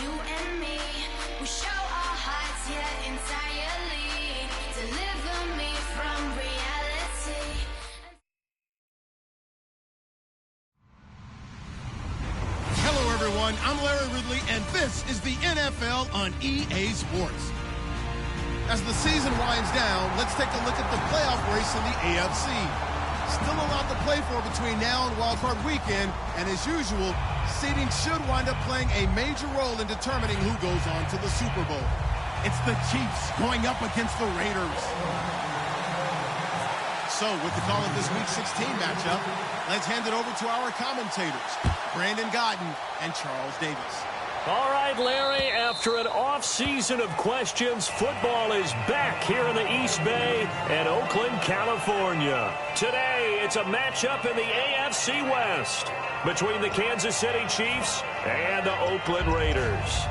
you and me. We show our hearts, yeah, entirely. Deliver me from reality. Hello, everyone. I'm Larry Ridley, and this is the NFL on EA Sports. As the season winds down, let's take a look at the playoff race in the AFC. Still a lot to play for between now and wildcard weekend, and as usual, seeding should wind up playing a major role in determining who goes on to the Super Bowl. It's the Chiefs going up against the Raiders. So, with the call of this Week 16 matchup, let's hand it over to our commentators, Brandon Godden and Charles Davis. All right, Larry, after an off-season of questions, football is back here in the East Bay and Oakland, California. Today, it's a matchup in the AFC West between the Kansas City Chiefs and the Oakland Raiders.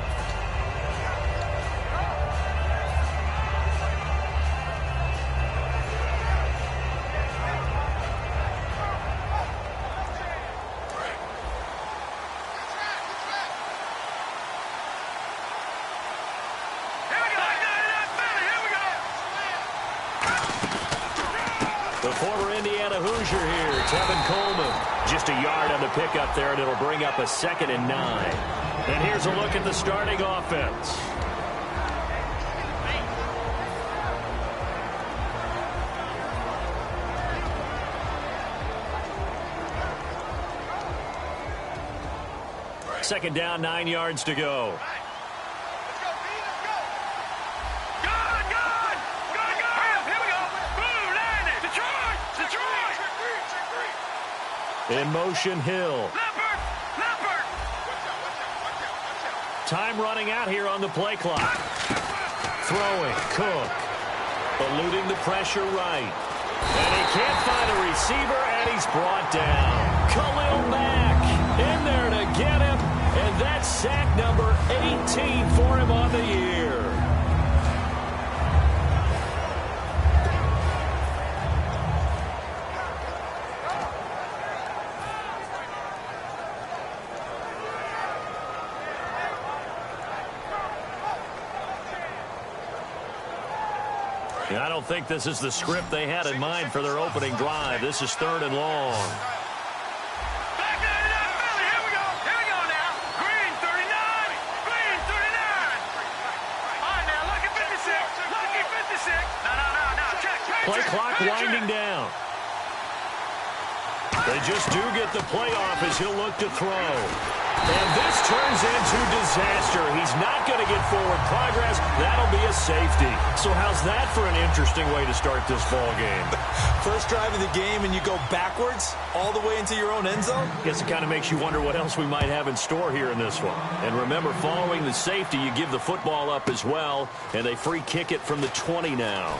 The former Indiana Hoosier here, Tevin Coleman. Just a yard on the pickup there, and it'll bring up a 2nd and 9. And here's a look at the starting offense. Second down, 9 yards to go. In motion, Hill. Time running out here on the play clock. Throwing, Cook. Eluding the pressure right. And he can't find a receiver, and he's brought down. Khalil Mack in there to get him, and that's sack number 18 for him on the year. I don't think this is the script they had in mind for their opening drive. This is 3rd and long. Back it up, Philly. Here we go. Here we go now. Green, 39. Green, 39. All right, now, lucky 56. Lucky 56. No. Check. Play clock winding down. They just do get the play off as he'll look to throw. And this turns into disaster. He's not going to get forward progress. That'll be a safety. So how's that for an interesting way to start this ball game? First drive of the game and you go backwards all the way into your own end zone? Guess it kind of makes you wonder what else we might have in store here in this one. And remember, following the safety, you give the football up as well, and they free kick it from the 20 now.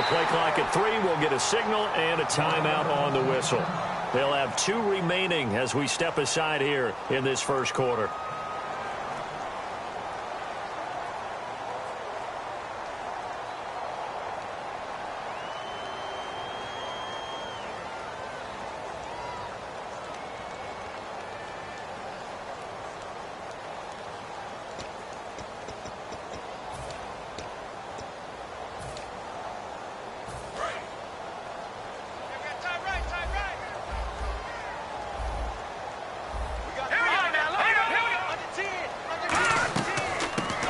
Play clock at 3. We'll get a signal and a timeout on the whistle. They'll have 2 remaining as we step aside here in this first quarter.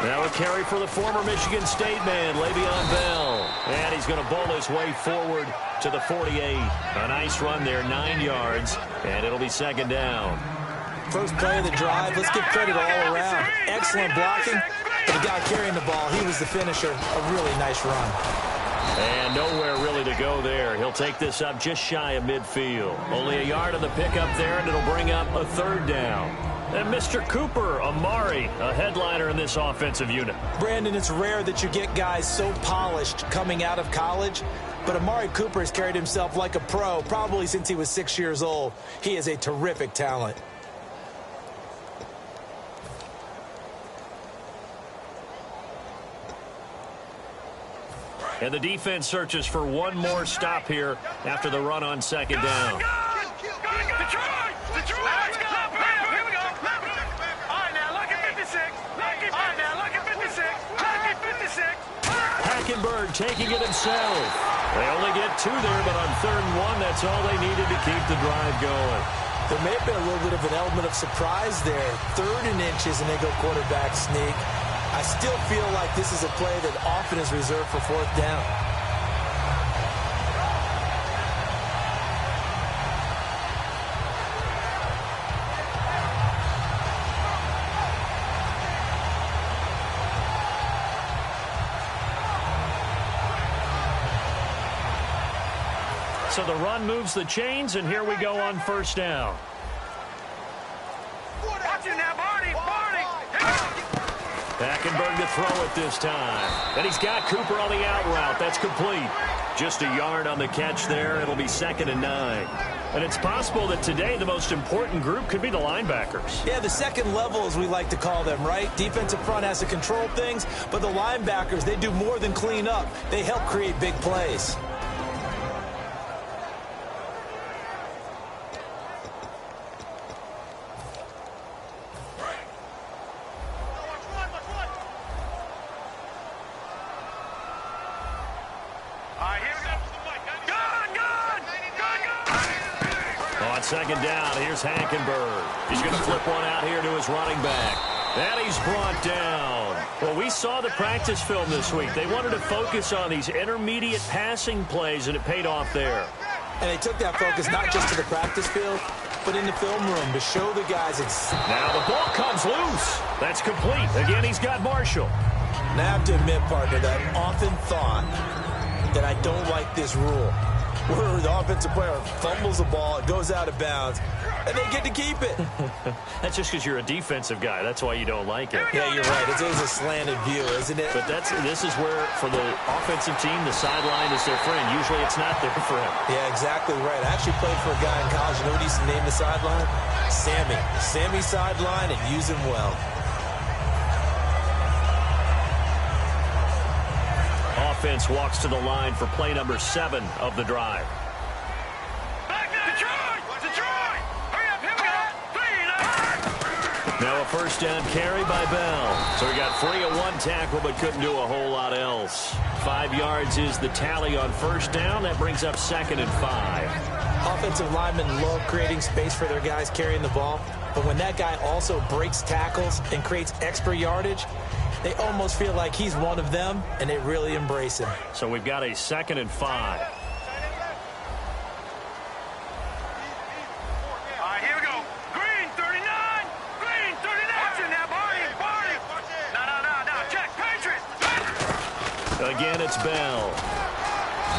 Now a carry for the former Michigan State man, Le'Veon Bell. And he's going to bowl his way forward to the 48. A nice run there, 9 yards, and it'll be 2nd down. First play of the drive. Let's give credit all around. Excellent blocking, For the guy carrying the ball, he was the finisher. A really nice run. And nowhere really to go there. He'll take this up just shy of midfield. Only a yard on the pickup there, and it'll bring up a third down. And Mr. Cooper, Amari, a headliner in this offensive unit. Brandon, it's rare that you get guys so polished coming out of college, but Amari Cooper has carried himself like a pro probably since he was 6 years old. He is a terrific talent. And the defense searches for one more stop here after the run on second down. Detroit! Let's go! Here we go! All right, now, look at 56. All right, now, look at 56. Look at 56. Hackenberg taking it himself. They only get 2 there, but on 3rd and 1, that's all they needed to keep the drive going. There may have been a little bit of an element of surprise there. 3rd and inches, and they go quarterback sneak. I still feel like this is a play that often is reserved for 4th down. So the run moves the chains, and here we go on 1st down. Watch it now, Barney! Hackenberg to throw it this time. And he's got Cooper on the out route. That's complete. Just a yard on the catch there. It'll be 2nd and 9. And it's possible that today the most important group could be the linebackers. Yeah, the second level, as we like to call them, right? Defensive front has to control things, but the linebackers, they do more than clean up. They help create big plays. Second down, here's Hackenberg. He's going to flip one out here to his running back. And he's brought down. Well, we saw the practice film this week. They wanted to focus on these intermediate passing plays, and it paid off there. And they took that focus not just to the practice field, but in the film room to show the guys it's... Now the ball comes loose. That's complete. Again, he's got Marshall. Now I have to admit, partner, that I've often thought that I don't like this rule, where the offensive player fumbles the ball, it goes out of bounds, and they get to keep it. That's just because you're a defensive guy. That's why you don't like it. Yeah, you're right. It's always a slanted view, isn't it? But this is where, for the offensive team, the sideline is their friend. Usually it's not their friend. Yeah, exactly right. I actually played for a guy in college. You know what he used to name the sideline? Sammy. Sammy sideline, and use him well. Offense walks to the line for play number 7 of the drive. Detroit! Hurry up, here we go! Now a first down carry by Bell. So he got free of 1 tackle but couldn't do a whole lot else. 5 yards is the tally on first down. That brings up 2nd and 5. Offensive linemen love creating space for their guys carrying the ball. But when that guy also breaks tackles and creates extra yardage, they almost feel like he's one of them, and they really embrace him. So we've got a 2nd and 5. All right, here we go. Green, 39. Green, 39. Watch it now, Barney. No. Check, Patriots. Again, it's Bell.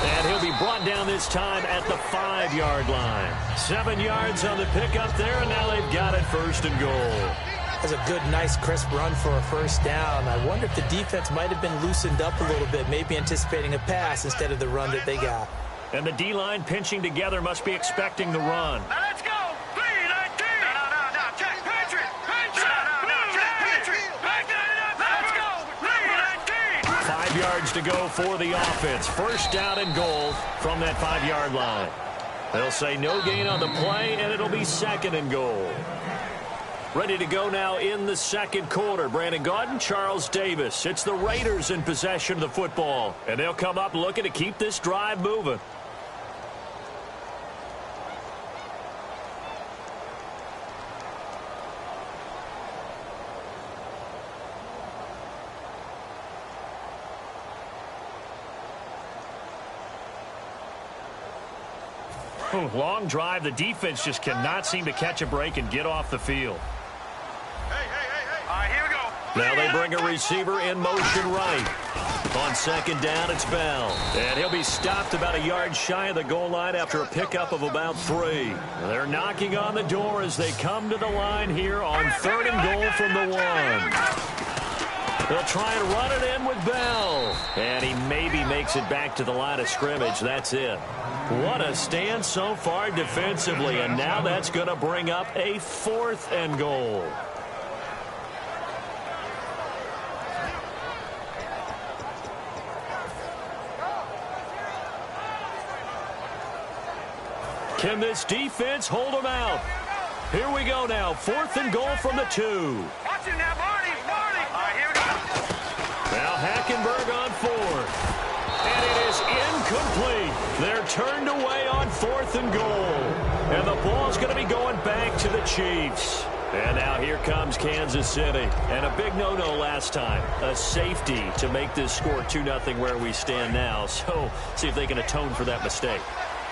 And he'll be brought down this time at the 5-yard line. 7 yards on the pickup there, and now they've got it 1st and goal. That's a good, nice, crisp run for a first down. I wonder if the defense might have been loosened up a little bit, maybe anticipating a pass instead of the run that they got. And the D-line pinching together must be expecting the run. Now let's go. 3-19. No. Check, Patriots. Check, Patriots. Back that up. Let's go. 3-19. 5 yards to go for the offense. First down and goal from that 5-yard line. They'll say no gain on the play, and it'll be 2nd and goal. Ready to go now in the 2nd quarter. Brandon Gaudin, Charles Davis. It's the Raiders in possession of the football. And they'll come up looking to keep this drive moving. Long drive. The defense just cannot seem to catch a break and get off the field. Hey. All right, here we go. Now they bring a receiver in motion right. On second down, it's Bell. And he'll be stopped about a yard shy of the goal line after a pickup of about 3. They're knocking on the door as they come to the line here on 3rd and goal from the 1. They'll try and run it in with Bell. And he maybe makes it back to the line of scrimmage. That's it. What a stand so far defensively. And now that's going to bring up a 4th and goal. Can this defense hold them out? Here we go now. 4th and goal from the 2. Watch it now, Barney. All right, here we go. Now Hackenberg on 4th. And it is incomplete. They're turned away on 4th and goal. And the ball's going to be going back to the Chiefs. And now here comes Kansas City. And a big no-no last time. A safety to make this score 2-0 where we stand now. So see if they can atone for that mistake.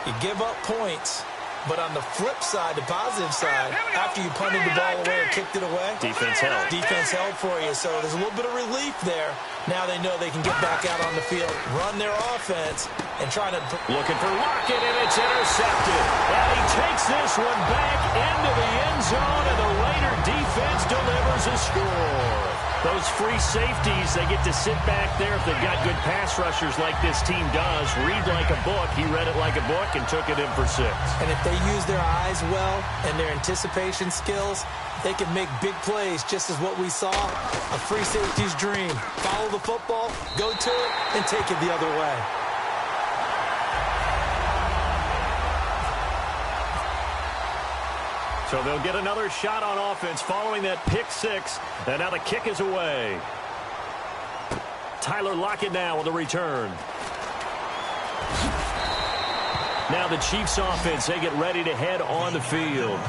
You give up points, but on the flip side, the positive side, after you punted the ball away or kicked it away, defense held. Defense held for you, so there's a little bit of relief there. Now they know they can get back out on the field, run their offense, and try to... Looking for Lockett, and it's intercepted. And he takes this one back into the end zone, and the Raider defense delivers a score. Those free safeties, they get to sit back there if they've got good pass rushers like this team does. Read like a book. He read it like a book and took it in for 6. And if they use their eyes well and their anticipation skills, they can make big plays, just as what we saw. A free safety's dream. Follow the football, go to it, and take it the other way. So they'll get another shot on offense following that pick 6. And now the kick is away. Tyler Lockett now with the return. Now the Chiefs offense, they get ready to head on the field.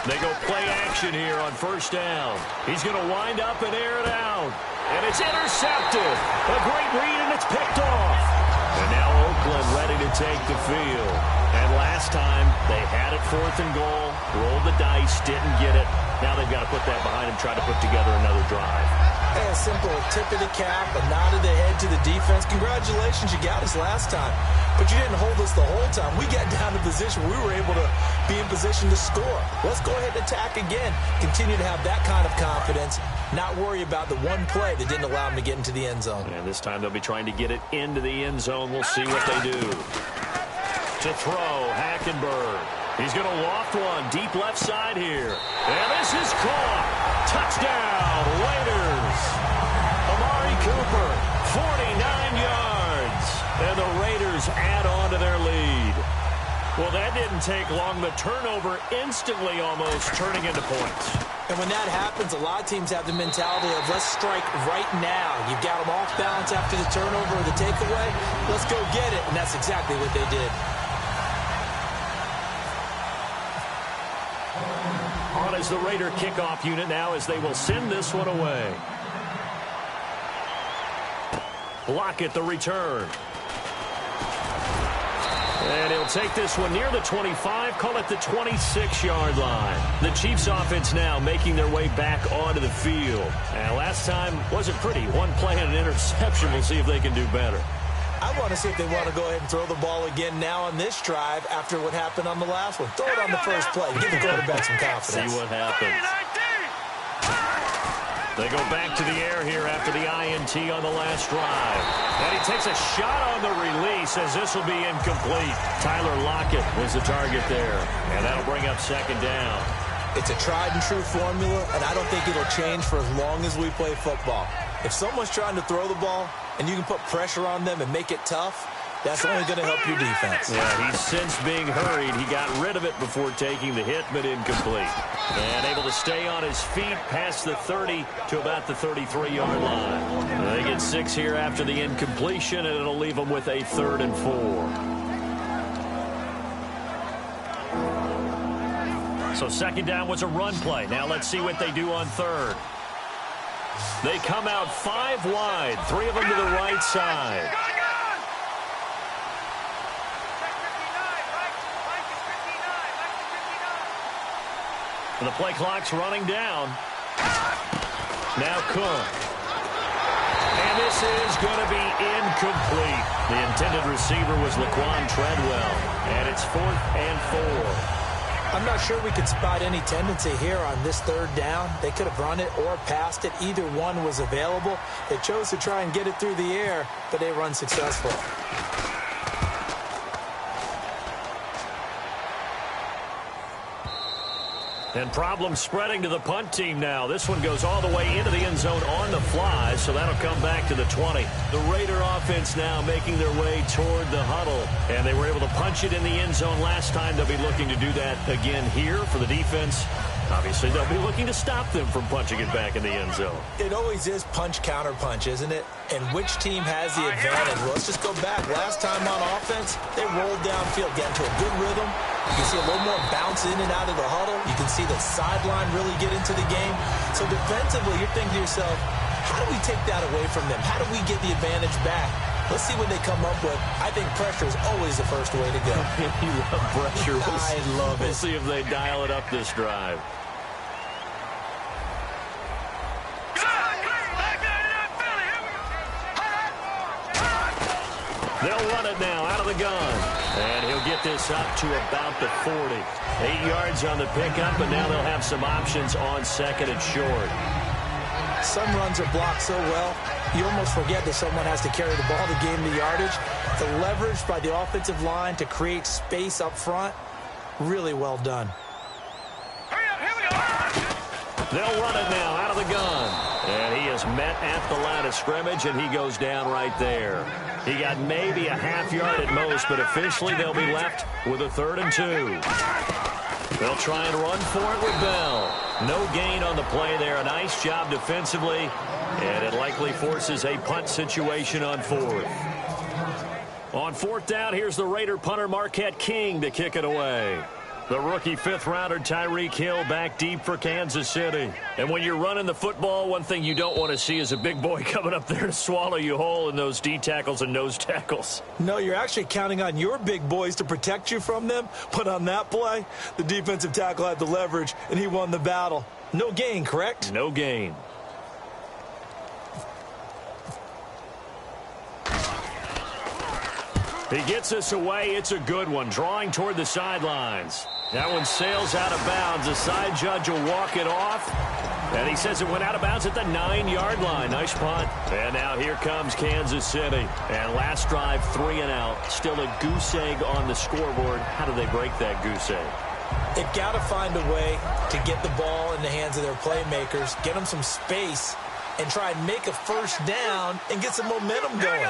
They go play action here on 1st down. He's going to wind up and air it out. And it's intercepted. A great read, and it's picked off. And now Oakland ready to take the field. And last time, they had it 4th and goal, rolled the dice, didn't get it. Now they've got to put that behind them, try to put together another drive. Hey, a simple tip of the cap, a nod of the head to the defense. Congratulations, you got us last time. But you didn't hold us the whole time. We got down to position. We were able to be in position to score. Let's go ahead and attack again. Continue to have that kind of confidence. Not worry about the one play that didn't allow them to get into the end zone. And this time they'll be trying to get it into the end zone. We'll see what they do. To throw, Hackenberg. He's going to loft one deep left side here. And this is caught. Touchdown, Raiders. Amari Cooper, 49 yards. And the Raiders add on to their lead. Well, that didn't take long. The turnover instantly almost turning into points. And when that happens, a lot of teams have the mentality of let's strike right now. You've got them off balance after the turnover or the takeaway. Let's go get it. And that's exactly what they did. On is the Raider kickoff unit now as they will send this one away. Lockett the return. And he'll take this one near the 25, call it the 26-yard line. The Chiefs offense now making their way back onto the field. And last time wasn't pretty. One play and an interception. We'll see if they can do better. I want to see if they want to go ahead and throw the ball again now on this drive after what happened on the last one. Throw it on the first play. Give the quarterback some confidence. See what happens. They go back to the air here after the INT on the last drive. And he takes a shot on the release as this will be incomplete. Tyler Lockett was the target there. And that'll bring up 2nd down. It's a tried and true formula, and I don't think it'll change for as long as we play football. If someone's trying to throw the ball and you can put pressure on them and make it tough, that's only going to help your defense. Yeah, he's since being hurried. He got rid of it before taking the hit, but incomplete. And able to stay on his feet past the 30 to about the 33-yard line. They get 6 here after the incompletion, and it'll leave them with a 3rd and 4. So second down was a run play. Now let's see what they do on third. They come out 5 wide, 3 of them to the right side. The play clock's running down. Now Cook. And this is going to be incomplete. The intended receiver was Laquan Treadwell. And it's 4th and 4. I'm not sure we could spot any tendency here on this third down. They could have run it or passed it. Either one was available. They chose to try and get it through the air, but they were unsuccessful. And problems spreading to the punt team now. This one goes all the way into the end zone on the fly, so that'll come back to the 20. The Raider offense now making their way toward the huddle. And they were able to punch it in the end zone last time. They'll be looking to do that again here for the defense. Obviously, they'll be looking to stop them from punching it back in the end zone. It always is punch-counter-punch, isn't it? And which team has the advantage? Well, let's just go back. Last time on offense, they rolled downfield, got into a good rhythm. You can see a little more bounce in and out of the huddle. You can see the sideline really get into the game. So defensively, you're thinking to yourself, how do we take that away from them? How do we get the advantage back? Let's see what they come up with. I think pressure is always the first way to go. You love pressure. I love it. We'll see if they dial it up this drive. They'll run it now out of the gun. And he'll get this up to about the 40. 8 yards on the pickup, and now they'll have some options on second and short. Some runs are blocked so well, you almost forget that someone has to carry the ball to gain the yardage. The leverage by the offensive line to create space up front, really well done. Hurry up, here we go. They'll run it now out of the gun. And he is met at the line of scrimmage, and he goes down right there. He got maybe a half yard at most, but officially they'll be left with a 3rd and 2. They'll try and run for it with Bell. No gain on the play there. A nice job defensively, and it likely forces a punt situation on 4th. On 4th down, here's the Raider punter Marquette King to kick it away. The rookie 5th-rounder Tyreek Hill back deep for Kansas City. And when you're running the football, one thing you don't want to see is a big boy coming up there to swallow you whole in those D tackles and nose tackles. No, you're actually counting on your big boys to protect you from them. But on that play, the defensive tackle had the leverage, and he won the battle. No gain, correct? No gain. He gets us away. It's a good one. Drawing toward the sidelines. That one sails out of bounds. The side judge will walk it off. And he says it went out of bounds at the 9-yard line. Nice punt. And now here comes Kansas City. And last drive, 3 and out. Still a goose egg on the scoreboard. How do they break that goose egg? They've got to find a way to get the ball in the hands of their playmakers, get them some space, and try and make a first down and get some momentum going.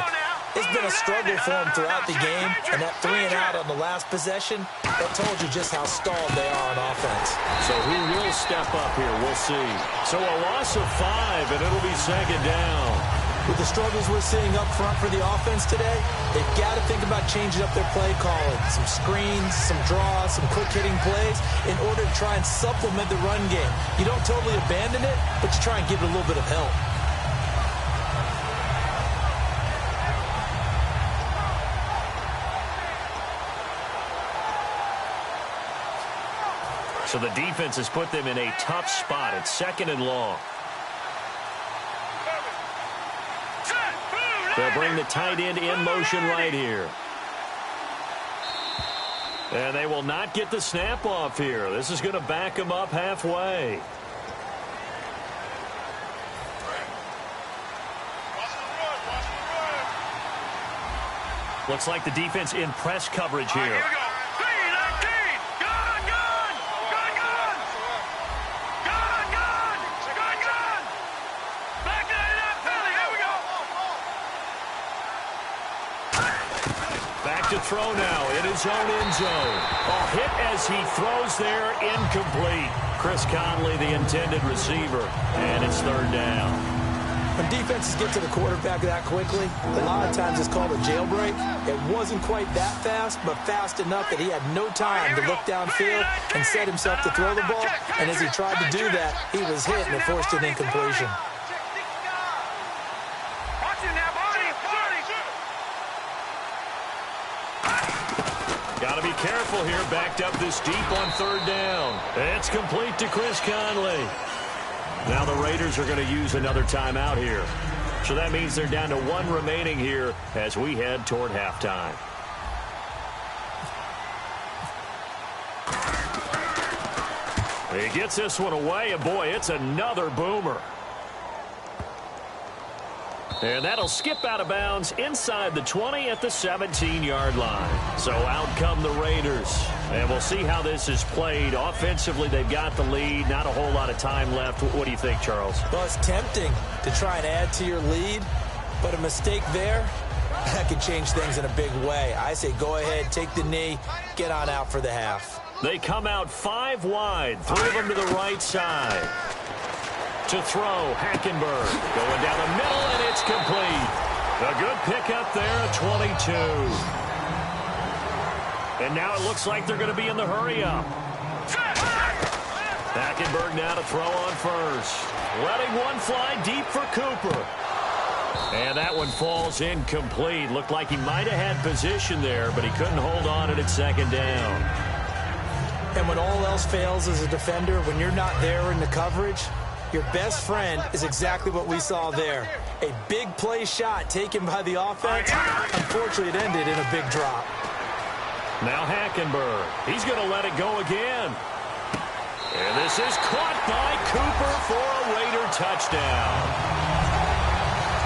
It's been a struggle for them throughout the game, and that 3 and out on the last possession, that told you just how stalled they are on offense. So who will step up here? We'll see. So a loss of 5, and it'll be second down. With the struggles we're seeing up front for the offense today, they've got to think about changing up their play calling. Some screens, some draws, some quick-hitting plays in order to try and supplement the run game. You don't totally abandon it, but you try and give it a little bit of help. So the defense has put them in a tough spot. It's 2nd and long. They'll bring the tight end in motion right here. And they will not get the snap off here. This is going to back them up halfway. Looks like the defense in press coverage here. Here we go. 3-19. Gun, gun. Gun, gun. Gun, gun. Gun, gun. Back to that penalty. Here we go. Back to throw now in his own end zone. A hit as he throws there, incomplete. Chris Conley, the intended receiver, and it's 3rd down. When defenses get to the quarterback that quickly, a lot of times it's called a jailbreak. It wasn't quite that fast, but fast enough that he had no time to look downfield and set himself to throw the ball. And as he tried to do that, he was hit and it forced an incompletion. Got to be careful here, backed up this deep on third down. It's complete to Chris Conley. Now the Raiders are going to use another timeout here. So that means they're down to one remaining here as we head toward halftime. He gets this one away, and boy, it's another boomer. And that'll skip out of bounds inside the 20 at the 17-yard line. So out come the Raiders. And we'll see how this is played. Offensively, they've got the lead. Not a whole lot of time left. What do you think, Charles? Well, it's tempting to try and add to your lead, but a mistake there, that could change things in a big way. I say go ahead, take the knee, get on out for the half. They come out 5 wide, 3 of them to the right side. To throw, Hackenberg going down the middle, and it's complete. A good pickup there at 22. And now it looks like they're going to be in the hurry-up. Hackenberg now to throw on first. Letting one fly deep for Cooper. And that one falls incomplete. Looked like he might have had position there, but he couldn't hold on at second down. And when all else fails as a defender, when you're not there in the coverage, your best friend is exactly what we saw there. A big play shot taken by the offense. Unfortunately, it ended in a big drop. Now Hackenberg. He's going to let it go again. And this is caught by Cooper for a Raider touchdown.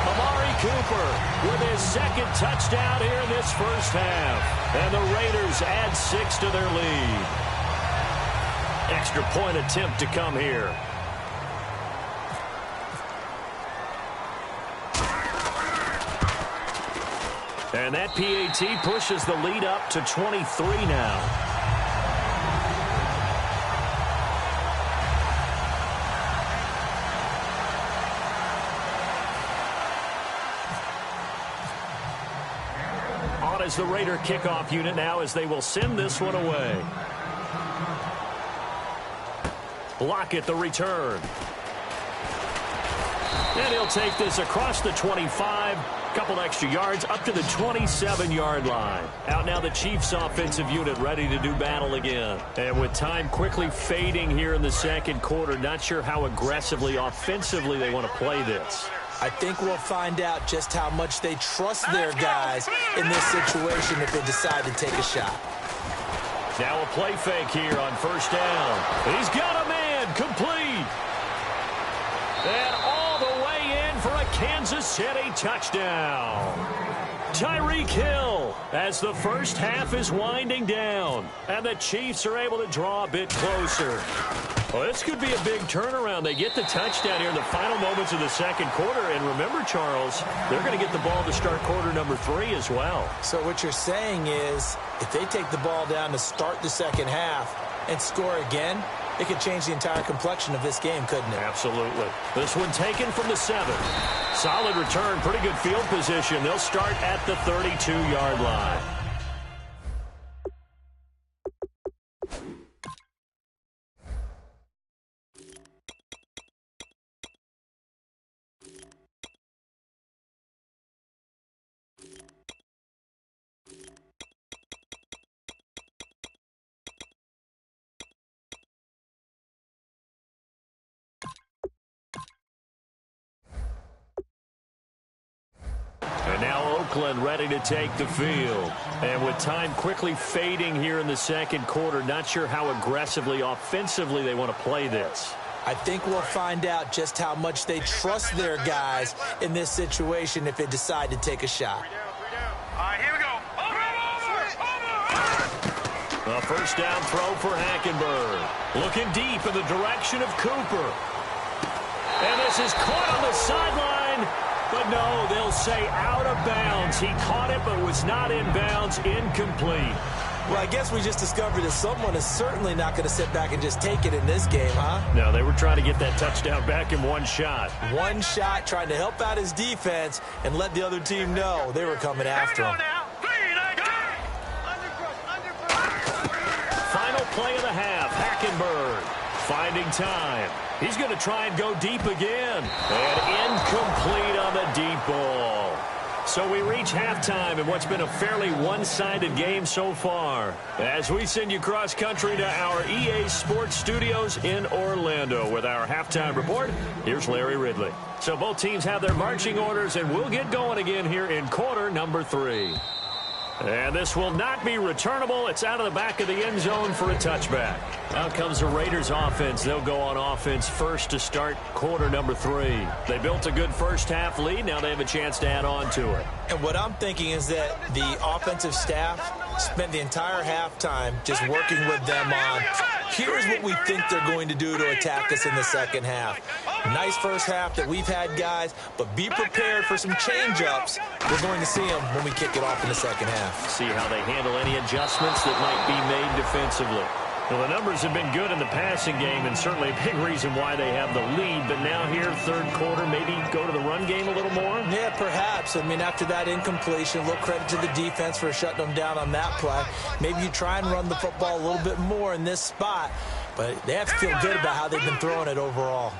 Amari Cooper with his second touchdown here in this first half. And the Raiders add 6 to their lead. Extra point attempt to come here. And that PAT pushes the lead up to 23 now. On as the Raider kickoff unit now as they will send this one away. Lockett the return. And he'll take this across the 25. Couple extra yards up to the 27-yard line. Out now the Chiefs offensive unit ready to do battle again. And with time quickly fading here in the second quarter, not sure how aggressively, offensively they want to play this. I think we'll find out just how much they trust their guys in this situation if they decide to take a shot. Now a play fake here on first down. He's got a man complete. And all the way in for a Kansas City touchdown. Tyreek Hill as the first half is winding down. And the Chiefs are able to draw a bit closer. Well, this could be a big turnaround. They get the touchdown here in the final moments of the second quarter. And remember, Charles, they're going to get the ball to start quarter number 3 as well. So what you're saying is if they take the ball down to start the second half and score again, it could change the entire complexion of this game, couldn't it? Absolutely. This one taken from the 7. Solid return, pretty good field position. They'll start at the 32-yard line. And now Oakland ready to take the field. And with time quickly fading here in the second quarter, not sure how aggressively, offensively they want to play this. I think we'll find out just how much they trust their guys in this situation if they decide to take a shot. All right, here we go. A first down throw for Hackenberg. Looking deep in the direction of Cooper. And this is caught on the sideline. But no, they'll say out of bounds. He caught it but was not in bounds. Incomplete. Well, I guess we just discovered that someone is certainly not going to sit back and just take it in this game, huh? No, they were trying to get that touchdown back in one shot. One shot, trying to help out his defense and let the other team know they were coming after him. Final play of the half, Hackenberg finding time. He's going to try and go deep again. And incomplete on the deep ball. So we reach halftime in what's been a fairly one-sided game so far. As we send you cross-country to our EA Sports Studios in Orlando with our halftime report, here's Larry Ridley. So both teams have their marching orders, and we'll get going again here in quarter number 3. And this will not be returnable. It's out of the back of the end zone for a touchback. Out comes the Raiders offense. They'll go on offense first to start quarter number 3. They built a good first half lead. Now they have a chance to add on to it. And what I'm thinking is that the offensive staff spent the entire halftime just working with them on, here's what we think they're going to do to attack us in the second half. Nice first half that we've had, guys, but be prepared for some change-ups. We're going to see them when we kick it off in the second half. See how they handle any adjustments that might be made defensively. Well, the numbers have been good in the passing game, and certainly a big reason why they have the lead. But now here, third quarter, maybe go to the run game a little more? Yeah, perhaps. I mean, after that incompletion, a little credit to the defense for shutting them down on that play. Maybe you try and run the football a little bit more in this spot. But they have to feel good about how they've been throwing it overall.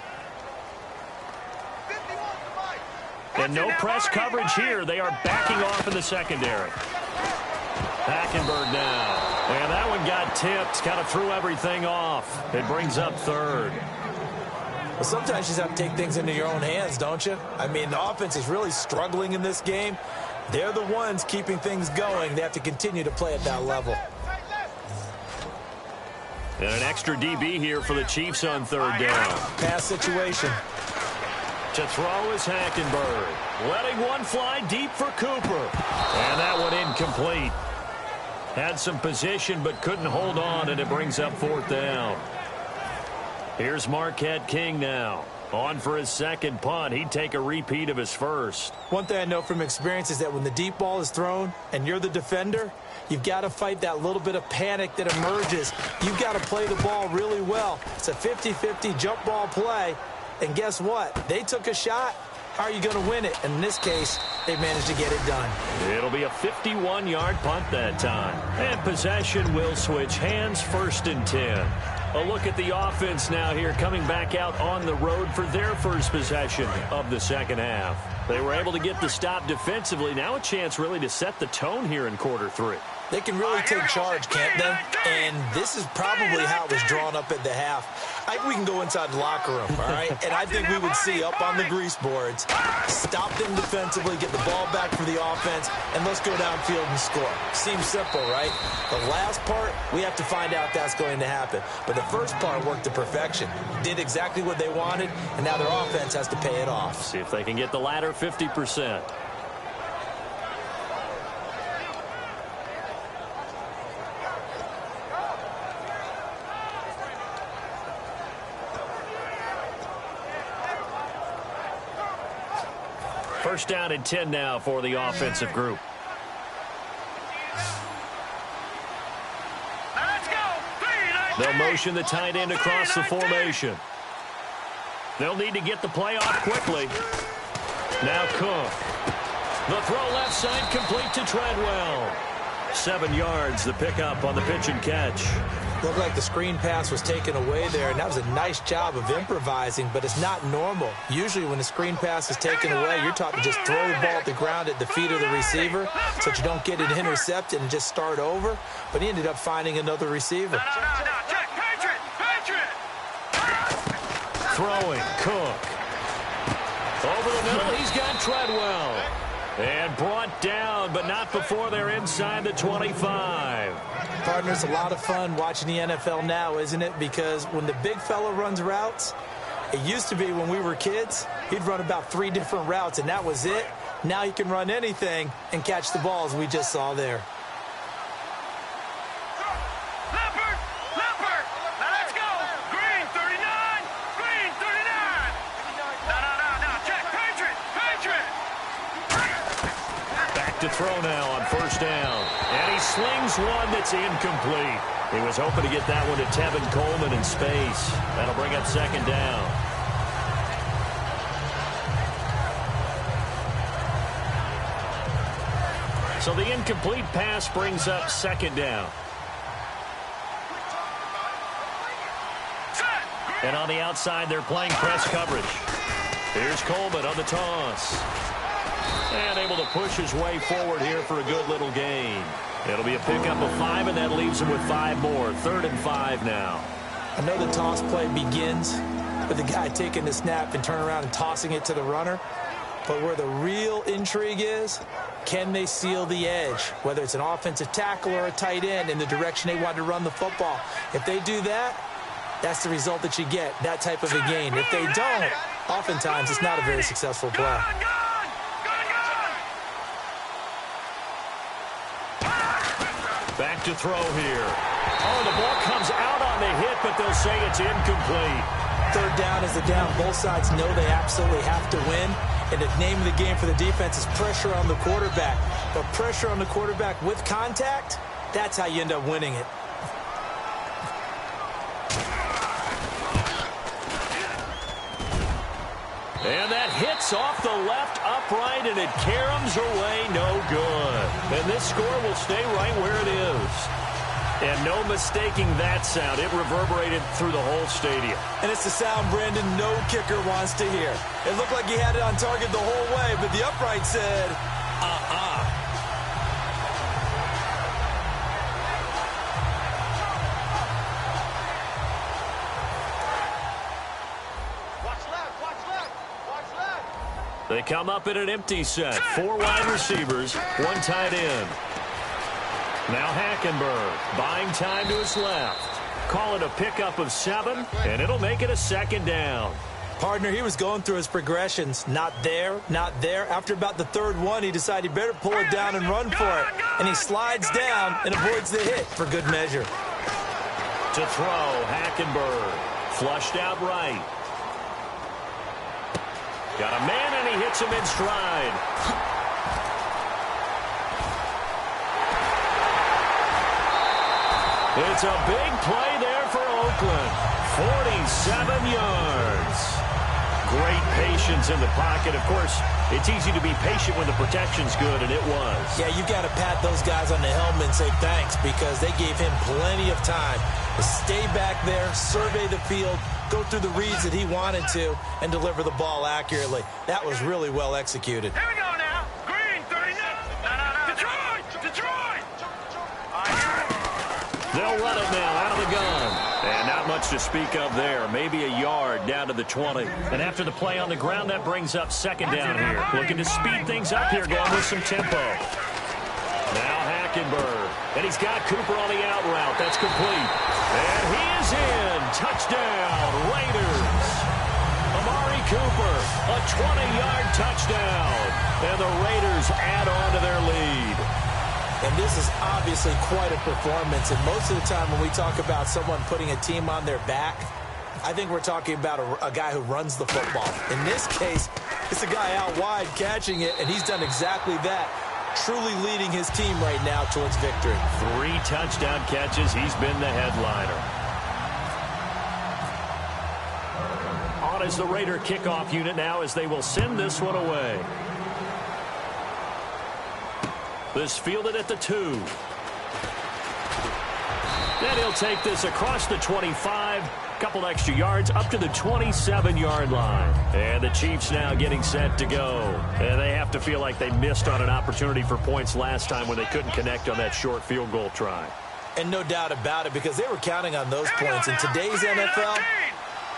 And no press coverage here. They are backing off in the secondary. Hackenberg now. And that one got tipped. Kind of threw everything off. It brings up third. Well, sometimes you just have to take things into your own hands, don't you? I mean, the offense is really struggling in this game. They're the ones keeping things going. They have to continue to play at that level. And an extra DB here for the Chiefs on third down. Pass situation. To throw is Hackenberg. Letting one fly deep for Cooper. And that one incomplete. Had some position but couldn't hold on, and it brings up fourth down. Here's Marquette King now. On for his second punt. He'd take a repeat of his first. One thing I know from experience is that when the deep ball is thrown and you're the defender, you've got to fight that little bit of panic that emerges. You've got to play the ball really well. It's a 50-50 jump ball play. And guess what? They took a shot. How are you going to win it? And in this case, they managed to get it done. It'll be a 51-yard punt that time. And possession will switch hands, 1st and 10. A look at the offense now here, coming back out on the road for their first possession of the second half. They were able to get the stop defensively. Now a chance really to set the tone here in quarter 3. They can really take charge, can't they? And this is probably how it was drawn up at the half. I think we can go inside the locker room, all right? And I think we would see up on the grease boards, stop them defensively, get the ball back for the offense, and let's go downfield and score. Seems simple, right? The last part, we have to find out that's going to happen. But the first part worked to perfection. Did exactly what they wanted, and now their offense has to pay it off. See if they can get the latter 50%. First down and 10 now for the offensive group. They'll motion the tight end across the formation. They'll need to get the play off quickly. Now Cook. The throw left side complete to Treadwell. 7 yards, the pickup on the pitch and catch. Looked like the screen pass was taken away there, and that was a nice job of improvising, but it's not normal. Usually when the screen pass is taken away, you're taught to just throw the ball at the ground at the feet of the receiver so that you don't get it intercepted and just start over, but he ended up finding another receiver. Throwing, Cook. Over the middle, he's got Treadwell. And brought down, but not before they're inside the 25. Partner, it's a lot of fun watching the NFL now, isn't it? Because when the big fella runs routes, it used to be when we were kids, he'd run about 3 different routes, and that was it. Now he can run anything and catch the balls we just saw there. throw now on first down. And he slings one that's incomplete. He was hoping to get that one to Tevin Coleman in space. That'll bring up second down. So the incomplete pass brings up second down. And on the outside, they're playing press coverage. Here's Coleman on the toss. And able to push his way forward here for a good little gain. It'll be a pickup of 5, and that leaves him with 5 more. 3rd and 5 now. I know the toss play begins with the guy taking the snap and turning around and tossing it to the runner. But where the real intrigue is, can they seal the edge? Whether it's an offensive tackle or a tight end in the direction they want to run the football. If they do that, that's the result that you get, that type of a gain. If they don't, oftentimes it's not a very successful play. Back to throw here. Oh, the ball comes out on the hit, but they'll say it's incomplete. 3rd down is the down. Both sides know they absolutely have to win. And the name of the game for the defense is pressure on the quarterback. But pressure on the quarterback with contact, that's how you end up winning it. And that hits off the left upright, and it caroms away no good. And this score will stay right where it is. And no mistaking that sound. It reverberated through the whole stadium. And it's the sound, Brandon, no kicker wants to hear. It looked like he had it on target the whole way, but the upright said, They come up in an empty set. 4 wide receivers, 1 tight end. Now Hackenberg buying time to his left. Call it a pickup of 7, and it'll make it a 2nd down. Partner, he was going through his progressions. Not there, not there. After about the 3rd one, he decided he better pull it down and run for it. And he slides down and avoids the hit for good measure. To throw, Hackenberg. Flushed out right. Got a man, and he hits him in stride. It's a big play there for Oakland. 47 yards. Great patience in the pocket. Of course, it's easy to be patient when the protection's good, and it was. Yeah, you got to pat those guys on the helmet and say thanks, because they gave him plenty of time to stay back there, survey the field, go through the reads that he wanted to, and deliver the ball accurately. That was really well executed. Here we go now. Green, 39. Detroit! They'll run it now out of the gun. And not much to speak of there. Maybe a yard down to the 20. And after the play on the ground, that brings up 2nd down here. Looking to speed things up here, going with some tempo. Now Hackenberg. And he's got Cooper on the out route. That's complete. And he is in. Touchdown, Raiders. Amari Cooper, a 20-yard touchdown. And the Raiders add on to their lead. And this is obviously quite a performance. And most of the time when we talk about someone putting a team on their back, I think we're talking about a guy who runs the football. In this case, it's a guy out wide catching it, and he's done exactly that, truly leading his team right now towards victory. 3 touchdown catches. He's been the headliner. On is the Raider kickoff unit now as they will send this one away. This fielded at the 2. Then he'll take this across the 25. Couple extra yards up to the 27-yard line. And the Chiefs now getting set to go. And they have to feel like they missed on an opportunity for points last time when they couldn't connect on that short field goal try. And no doubt about it, because they were counting on those points. In today's NFL,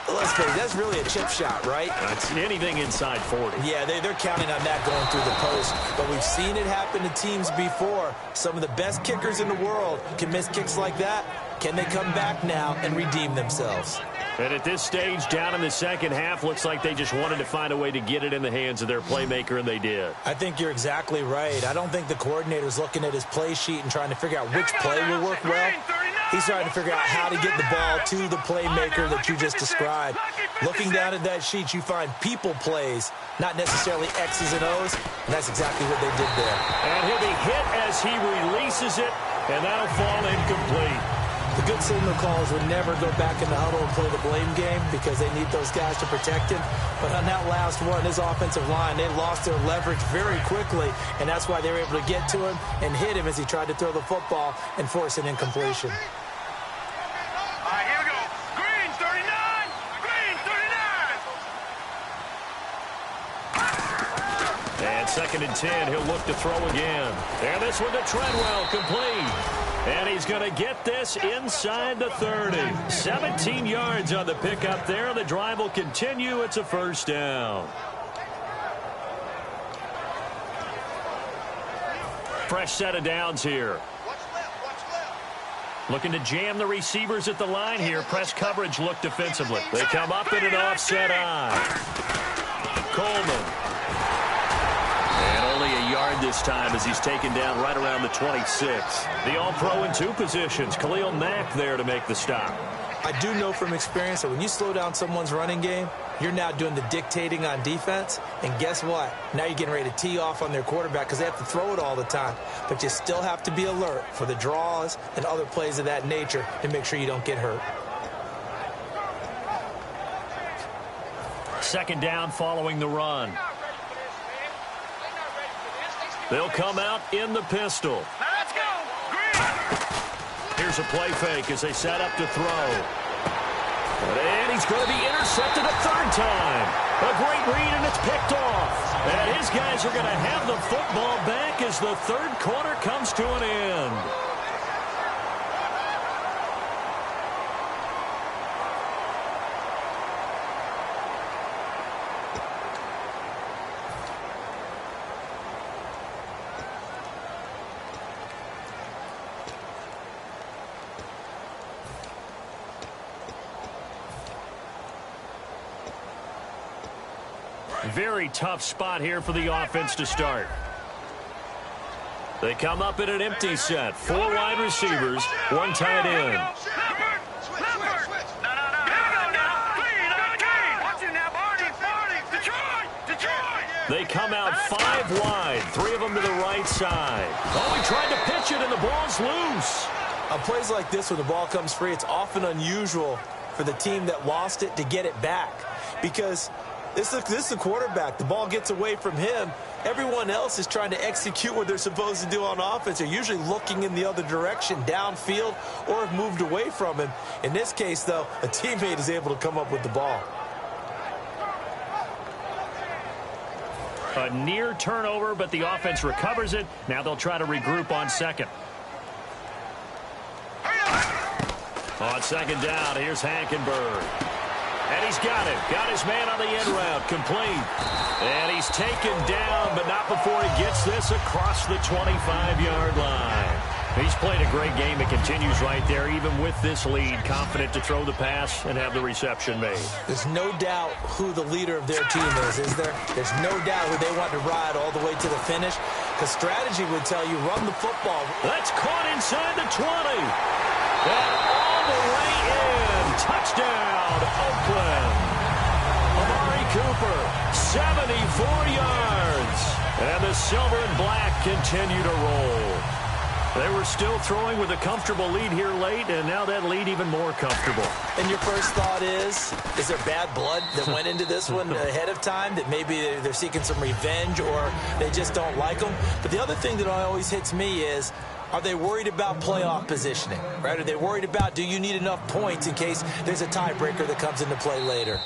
let's face it, that's really a chip shot, right? That's anything inside 40. Yeah, they're counting on that going through the post. But we've seen it happen to teams before. Some of the best kickers in the world can miss kicks like that. Can they come back now and redeem themselves? And at this stage, down in the second half, looks like they just wanted to find a way to get it in the hands of their playmaker, and they did. I think you're exactly right. I don't think the coordinator's looking at his play sheet and trying to figure out which play will work well. He's trying to figure out how to get the ball to the playmaker that you just described. Looking down at that sheet, you find people plays, not necessarily X's and O's, and that's exactly what they did there. And he'll be hit as he releases it, and that'll fall incomplete. The good signal callers would never go back in the huddle and play the blame game because they need those guys to protect him. But on that last one, his offensive line, they lost their leverage very quickly, and that's why they were able to get to him and hit him as he tried to throw the football and force an incompletion. All right, here we go. Green 39. Green 39. And 2nd and 10, he'll look to throw again. And this one to Treadwell, complete. And he's going to get this inside the 30. 17 yards on the pickup there. The drive will continue. It's a first down. Fresh set of downs here. Looking to jam the receivers at the line here. Press coverage look defensively. They come up in an offset eye. Coleman. And only a yard this time as he's taken down right around the 26. The All-Pro in 2 positions. Khalil Mack there to make the stop. I do know from experience that when you slow down someone's running game, you're now doing the dictating on defense. And guess what? Now you're getting ready to tee off on their quarterback because they have to throw it all the time. But you still have to be alert for the draws and other plays of that nature to make sure you don't get hurt. 2nd down following the run. They'll come out in the pistol. Now let's go. Green. Here's a play fake as they set up to throw. And he's going to be intercepted a 3rd time. A great read, and it's picked off. And his guys are going to have the football back as the 3rd quarter comes to an end. Very tough spot here for the offense to start. They come up in an empty set. 4 wide receivers, 1 tight end. They come out 5 wide, 3 of them to the right side. Oh, he tried to pitch it, and the ball's loose. On plays like this where the ball comes free, it's often unusual for the team that lost it to get it back because this is the quarterback. The ball gets away from him. Everyone else is trying to execute what they're supposed to do on offense. They're usually looking in the other direction, downfield, or have moved away from him. In this case, though, a teammate is able to come up with the ball. A near turnover, but the offense recovers it. Now they'll try to regroup on 2nd. On 2nd down, here's Hankenberg. And he's got it. Got his man on the end route. Complete. And he's taken down, but not before he gets this across the 25-yard line. He's played a great game. It continues right there, even with this lead. Confident to throw the pass and have the reception made. There's no doubt who the leader of their team is there? There's no doubt who they want to ride all the way to the finish. Because strategy would tell you, run the football. That's caught inside the 20. And all the way in. Touchdown, Oakland. Amari Cooper, 74 yards. And the silver and black continue to roll. They were still throwing with a comfortable lead here late, and now that lead even more comfortable. And your first thought is there bad blood that went into this one ahead of time, that maybe they're seeking some revenge or they just don't like them? But the other thing that always hits me is, are they worried about playoff positioning, right? Are they worried about, do you need enough points in case there's a tiebreaker that comes into play later?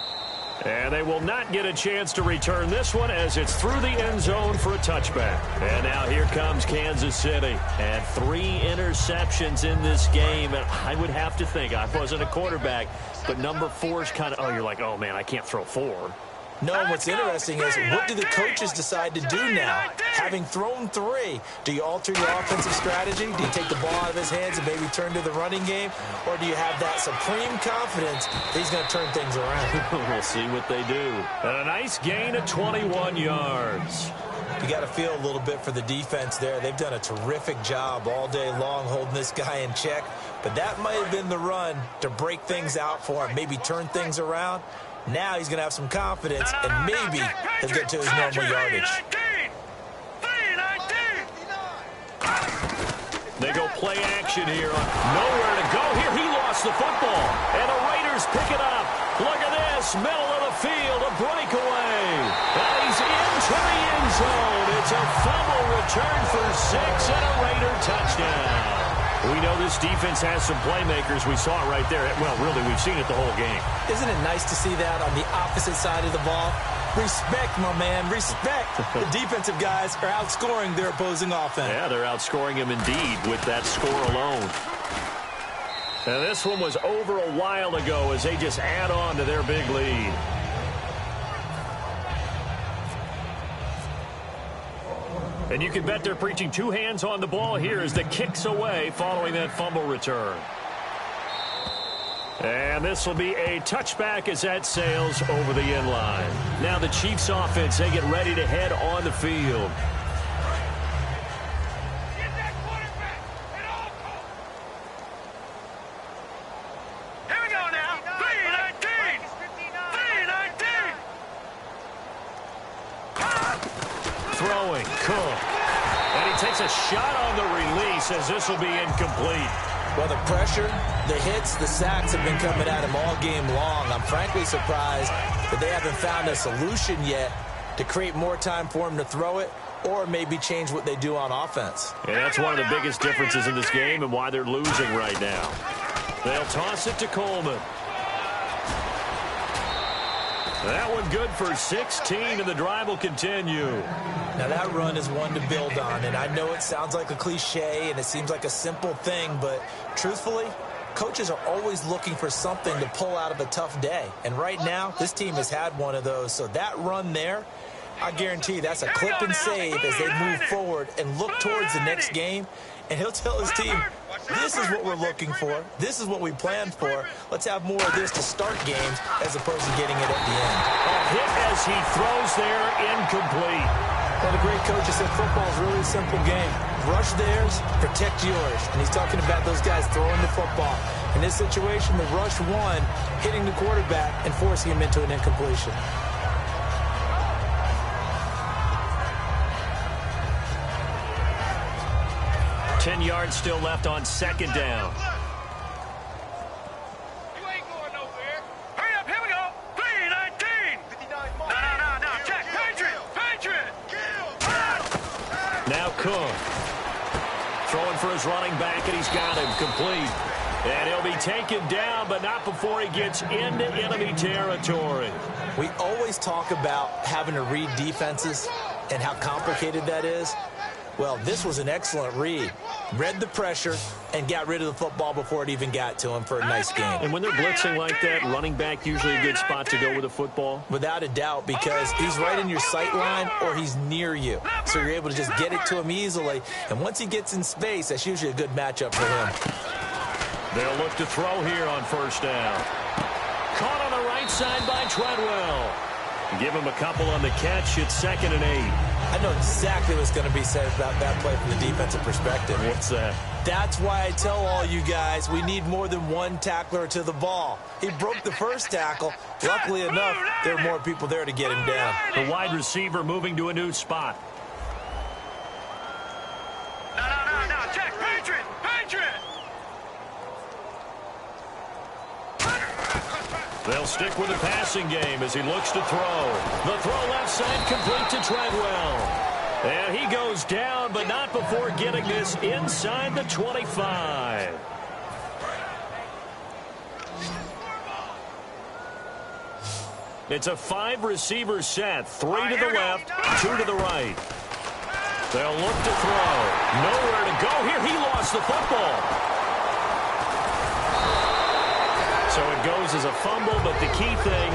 And they will not get a chance to return this one as it's through the end zone for a touchback. And now here comes Kansas City. And 3 interceptions in this game. And I would have to think, I wasn't a quarterback, but number 4 is kind of, you're like, oh, man, I can't throw 4. No, what's interesting is, what do the coaches decide to do now? Having thrown 3, do you alter your offensive strategy? Do you take the ball out of his hands and maybe turn to the running game? Or do you have that supreme confidence that he's going to turn things around? We'll see what they do. And a nice gain of 21 yards. You got to feel a little bit for the defense there. They've done a terrific job all day long holding this guy in check. But that might have been the run to break things out for him, maybe turn things around. Now he's going to have some confidence, and maybe he'll get to his normal yardage. They go play action here. Nowhere to go here. He lost the football. And the Raiders pick it up. Look at this. Middle of the field. A breakaway. And he's into the end zone. It's a fumble return for 6 and a Raider touchdown. We know this defense has some playmakers. We saw it right there. Well, really, we've seen it the whole game. Isn't it nice to see that on the opposite side of the ball? Respect, my man, respect. The defensive guys are outscoring their opposing offense. Yeah, they're outscoring him indeed with that score alone. And this one was over a while ago as they just add on to their big lead. And you can bet they're preaching two hands on the ball here as the kick's away following that fumble return. And this will be a touchback as that sails over the end line. Now the Chiefs offense, they get ready to head on the field. Here we go now. 3-19. 3-19. Throwing, Cook. And he takes a shot on the release as this will be incomplete. Well, the pressure, the hits, the sacks have been coming at him all game long. I'm frankly surprised that they haven't found a solution yet to create more time for him to throw it or maybe change what they do on offense. And that's one of the biggest differences in this game and why they're losing right now. They'll toss it to Coleman. That one good for 16, and the drive will continue. Now, that run is one to build on, and I know it sounds like a cliche and it seems like a simple thing, but truthfully, coaches are always looking for something to pull out of a tough day. And right now, this team has had one of those. So that run there, I guarantee that's a clip and save as they move forward and look towards the next game. And he'll tell his team, this is what we're looking for. This is what we planned for. Let's have more of this to start games as opposed to getting it at the end. A hit as he throws there, incomplete. Well, the great coach has said football is really a simple game. Rush theirs, protect yours. And he's talking about those guys throwing the football. In this situation, the rush one, hitting the quarterback and forcing him into an incompletion. Ten yards still left on second down. You ain't going nowhere. Hurry up, here we go. 3-19. No. Check. Patriot. Now Cook. Throwing for his running back, and he's got him complete. And he'll be taken down, but not before he gets into enemy territory. We always talk about having to read defenses and how complicated that is. Well, this was an excellent read. Read the pressure and got rid of the football before it even got to him for a nice game. And when they're blitzing like that, running back usually a good spot to go with the football? Without a doubt, because he's right in your sight line or he's near you. So you're able to just get it to him easily. And once he gets in space, that's usually a good matchup for him. They'll look to throw here on first down. Caught on the right side by Treadwell. Give him a couple on the catch. It's 2nd and 8. I know exactly what's going to be said about that play from the defensive perspective. What's that? That's why I tell all you guys we need more than one tackler to the ball. He broke the first tackle. Luckily enough, there were more people there to get him down. The wide receiver moving to a new spot. No. Check. Patriot. They'll stick with the passing game as he looks to throw. The throw left side complete to Treadwell. And he goes down, but not before getting this inside the 25. It's a 5-receiver set. 3 to the left, 2 to the right. They'll look to throw. Nowhere to go here. He lost the football. So it goes as a fumble, but the key thing,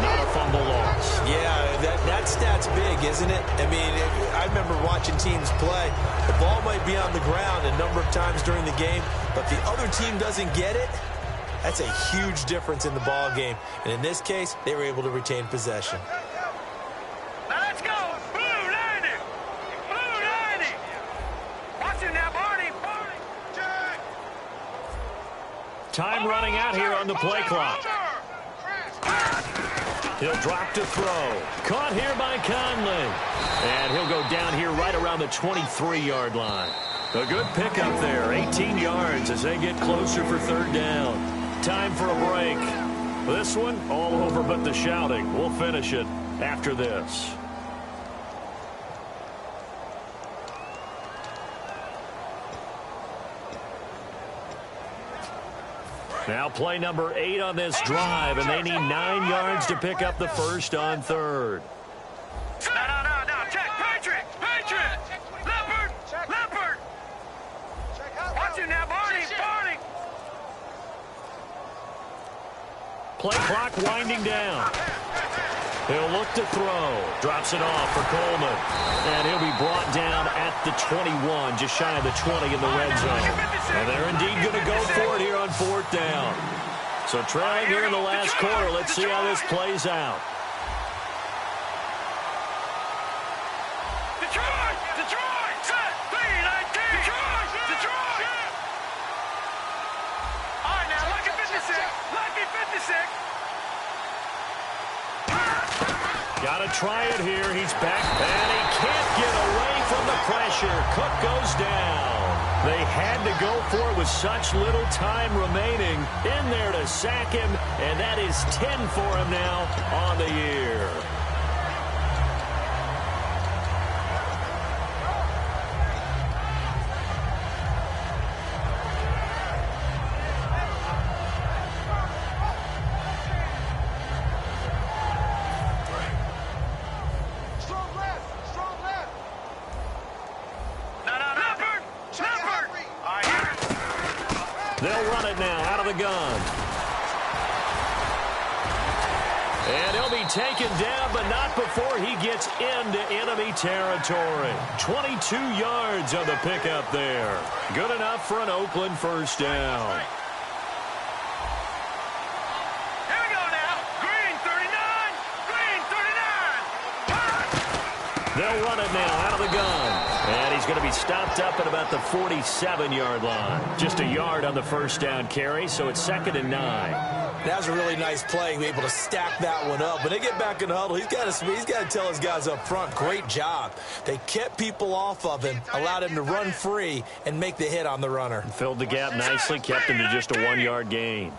not a fumble loss. Yeah, that stat's big, isn't it? I mean, I remember watching teams play. The ball might be on the ground a number of times during the game, but the other team doesn't get it. That's a huge difference in the ball game. And in this case, they were able to retain possession. Now let's go. Blue 90. Time running out here on the play clock. He'll drop to throw. Caught here by Conley. And he'll go down here right around the 23-yard line. A good pickup there. 18 yards as they get closer for third down. Time for a break. This one, all over but the shouting. We'll finish it after this. Now play number 8 on this drive, and they need 9 yards to pick up the first on third. No. Check. Patriot. Leopard. Watch him now, Barney. Play clock winding down. He'll look to throw. Drops it off for Coleman. And he'll be brought down at the 21, just shy of the 20 in the red zone. And they're indeed going to go for it here on fourth down. So trailing here in the last quarter. Let's see how this plays out. Detroit! Set! B-19! Detroit! All right, now, lucky 56. Got to try it here. He's back, and he can't get away from the pressure. Cook goes down. They had to go for it with such little time remaining in there to sack him, and that is 10 for him now on the year. They'll run it now out of the gun. And he'll be taken down, but not before he gets into enemy territory. 22 yards on the pickup there. Good enough for an Oakland first down. Here we go now. Green 39. They'll run it now out of the gun. And he's going to be stopped up at about the 47-yard line. Just a yard on the first down carry, so it's 2nd and 9. That was a really nice play, able to stack that one up. When they get back in the huddle, he's got to tell his guys up front, great job. They kept people off of him, allowed him to run free, and make the hit on the runner. Filled the gap nicely, kept him to just a 1-yard gain.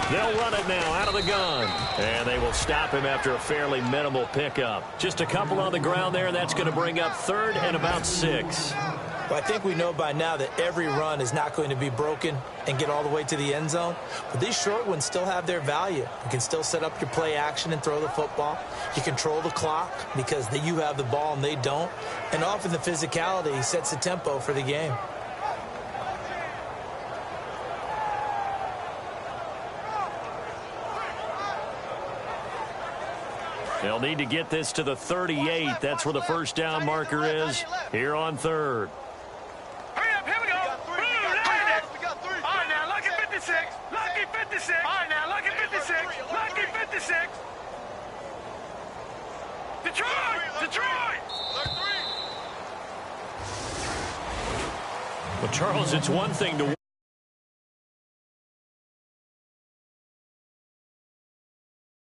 They'll run it now out of the gun. And they will stop him after a fairly minimal pickup. Just a couple on the ground there, and that's going to bring up 3rd and about 6. Well, I think we know by now that every run is not going to be broken and get all the way to the end zone. But these short ones still have their value. You can still set up your play action and throw the football. You control the clock because you have the ball and they don't. And often the physicality sets the tempo for the game. They'll need to get this to the 38. That's where the first down marker is here on 3rd. Hurry up, here we go. We got 3. All right, now, lucky 56. Lucky 56. All right, now, lucky 56. Lucky 56. Detroit! Well, Charles, it's one thing to